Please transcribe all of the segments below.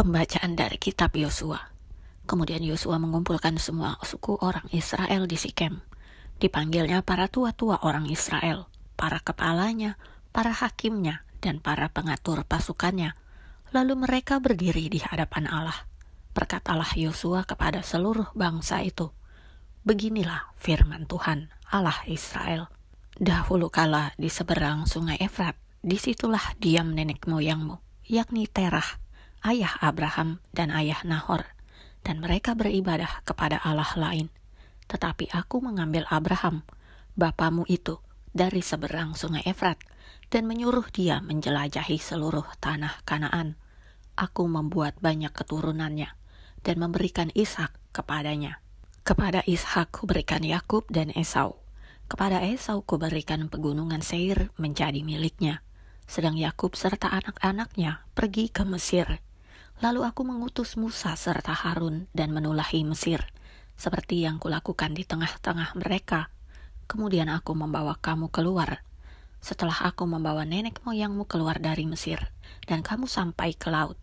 Pembacaan dari kitab Yosua. Kemudian Yosua mengumpulkan semua suku orang Israel di Sikem. Dipanggilnya para tua-tua orang Israel, para kepalanya, para hakimnya, dan para pengatur pasukannya. Lalu mereka berdiri di hadapan Allah. Berkatalah Yosua kepada seluruh bangsa itu, "Beginilah firman Tuhan, Allah Israel. Dahulu kala di seberang sungai Efrat, disitulah diam nenek moyangmu, yakni Terah, ayah Abraham dan ayah Nahor, dan mereka beribadah kepada Allah lain. Tetapi aku mengambil Abraham, bapamu itu, dari seberang sungai Efrat, dan menyuruh dia menjelajahi seluruh tanah Kanaan. Aku membuat banyak keturunannya, dan memberikan Ishak kepadanya. Kepada Ishak kuberikan Yakub dan Esau. Kepada Esau kuberikan pegunungan Seir menjadi miliknya, sedang Yakub serta anak-anaknya pergi ke Mesir. Lalu aku mengutus Musa serta Harun dan menulahi Mesir, seperti yang kulakukan di tengah-tengah mereka. Kemudian aku membawa kamu keluar. Setelah aku membawa nenek moyangmu keluar dari Mesir, dan kamu sampai ke laut.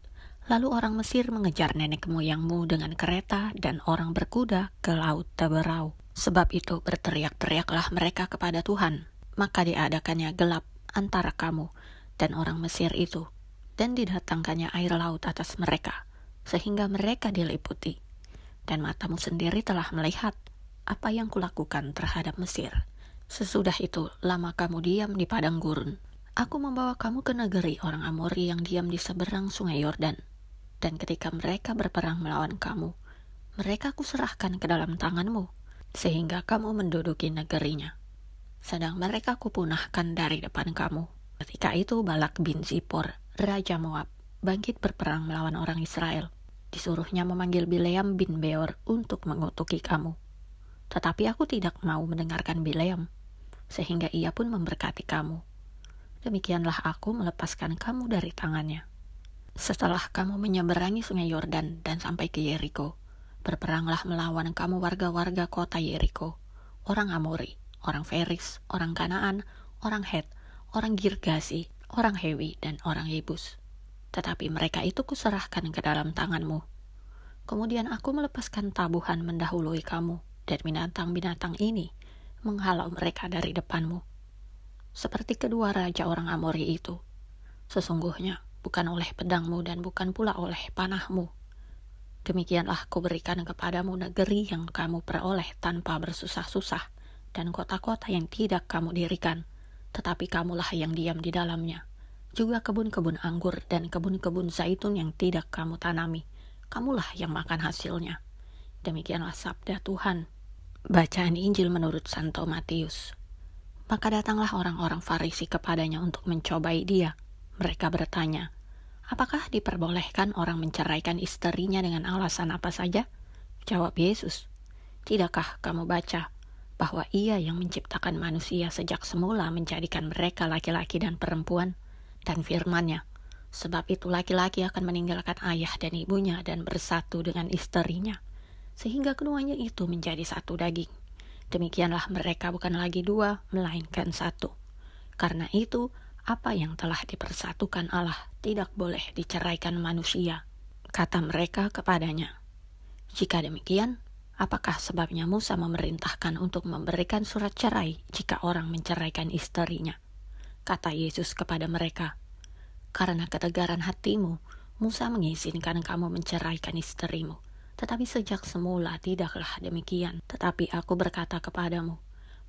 Lalu orang Mesir mengejar nenek moyangmu dengan kereta dan orang berkuda ke laut Teberau. Sebab itu berteriak-teriaklah mereka kepada Tuhan. Maka diadakannya gelap antara kamu dan orang Mesir itu, dan didatangkannya air laut atas mereka, sehingga mereka diliputi. Dan matamu sendiri telah melihat apa yang kulakukan terhadap Mesir. Sesudah itu, lama kamu diam di padang gurun. Aku membawa kamu ke negeri orang Amori yang diam di seberang sungai Yordan. Dan ketika mereka berperang melawan kamu, mereka kuserahkan ke dalam tanganmu, sehingga kamu menduduki negerinya. Sedang mereka kupunahkan dari depan kamu. Ketika itu Balak bin Zippor, Raja Moab, bangkit berperang melawan orang Israel. Disuruhnya memanggil Bileam bin Beor untuk mengutuki kamu. Tetapi aku tidak mau mendengarkan Bileam, sehingga ia pun memberkati kamu. Demikianlah aku melepaskan kamu dari tangannya. Setelah kamu menyeberangi sungai Yordan dan sampai ke Yeriko, berperanglah melawan kamu warga-warga kota Yeriko, orang Amori, orang Feris, orang Kanaan, orang Het, orang Girgasi, orang Hewi, dan orang Yebus. Tetapi mereka itu kuserahkan ke dalam tanganmu. Kemudian aku melepaskan tabuhan mendahului kamu, dan binatang-binatang ini menghalau mereka dari depanmu. Seperti kedua raja orang Amori itu, sesungguhnya bukan oleh pedangmu dan bukan pula oleh panahmu. Demikianlah kuberikan kepadamu negeri yang kamu peroleh tanpa bersusah-susah, dan kota-kota yang tidak kamu dirikan, tetapi kamulah yang diam di dalamnya. Juga kebun-kebun anggur dan kebun-kebun zaitun yang tidak kamu tanami, kamulah yang makan hasilnya. Demikianlah sabda Tuhan. Bacaan Injil menurut Santo Matius. Maka datanglah orang-orang Farisi kepadanya untuk mencobai dia. Mereka bertanya, "Apakah diperbolehkan orang menceraikan istrinya dengan alasan apa saja?" Jawab Yesus, "Tidakkah kamu baca bahwa Ia yang menciptakan manusia sejak semula menjadikan mereka laki-laki dan perempuan? Dan firman-Nya, sebab itu laki-laki akan meninggalkan ayah dan ibunya dan bersatu dengan istrinya, sehingga keduanya itu menjadi satu daging. Demikianlah mereka bukan lagi dua, melainkan satu. Karena itu, apa yang telah dipersatukan Allah tidak boleh diceraikan manusia." Kata mereka kepadanya, "Jika demikian, apakah sebabnya Musa memerintahkan untuk memberikan surat cerai jika orang menceraikan istrinya?" Kata Yesus kepada mereka, "Karena ketegaran hatimu, Musa mengizinkan kamu menceraikan istrimu. Tetapi sejak semula tidaklah demikian. Tetapi aku berkata kepadamu,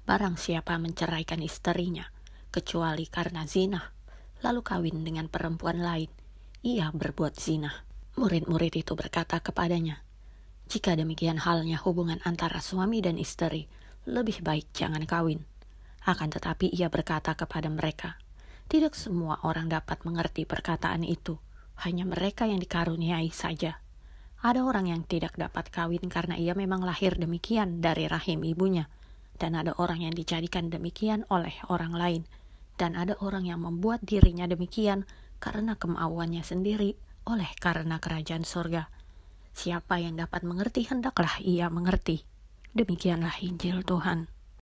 barang siapa menceraikan istrinya, kecuali karena zina, lalu kawin dengan perempuan lain, ia berbuat zina." Murid-murid itu berkata kepadanya, "Jika demikian halnya hubungan antara suami dan istri, lebih baik jangan kawin." Akan tetapi ia berkata kepada mereka, "Tidak semua orang dapat mengerti perkataan itu, hanya mereka yang dikaruniai saja. Ada orang yang tidak dapat kawin karena ia memang lahir demikian dari rahim ibunya, dan ada orang yang dijadikan demikian oleh orang lain, dan ada orang yang membuat dirinya demikian karena kemauannya sendiri oleh karena kerajaan surga. Siapa yang dapat mengerti hendaklah ia mengerti." Demikianlah Injil Tuhan.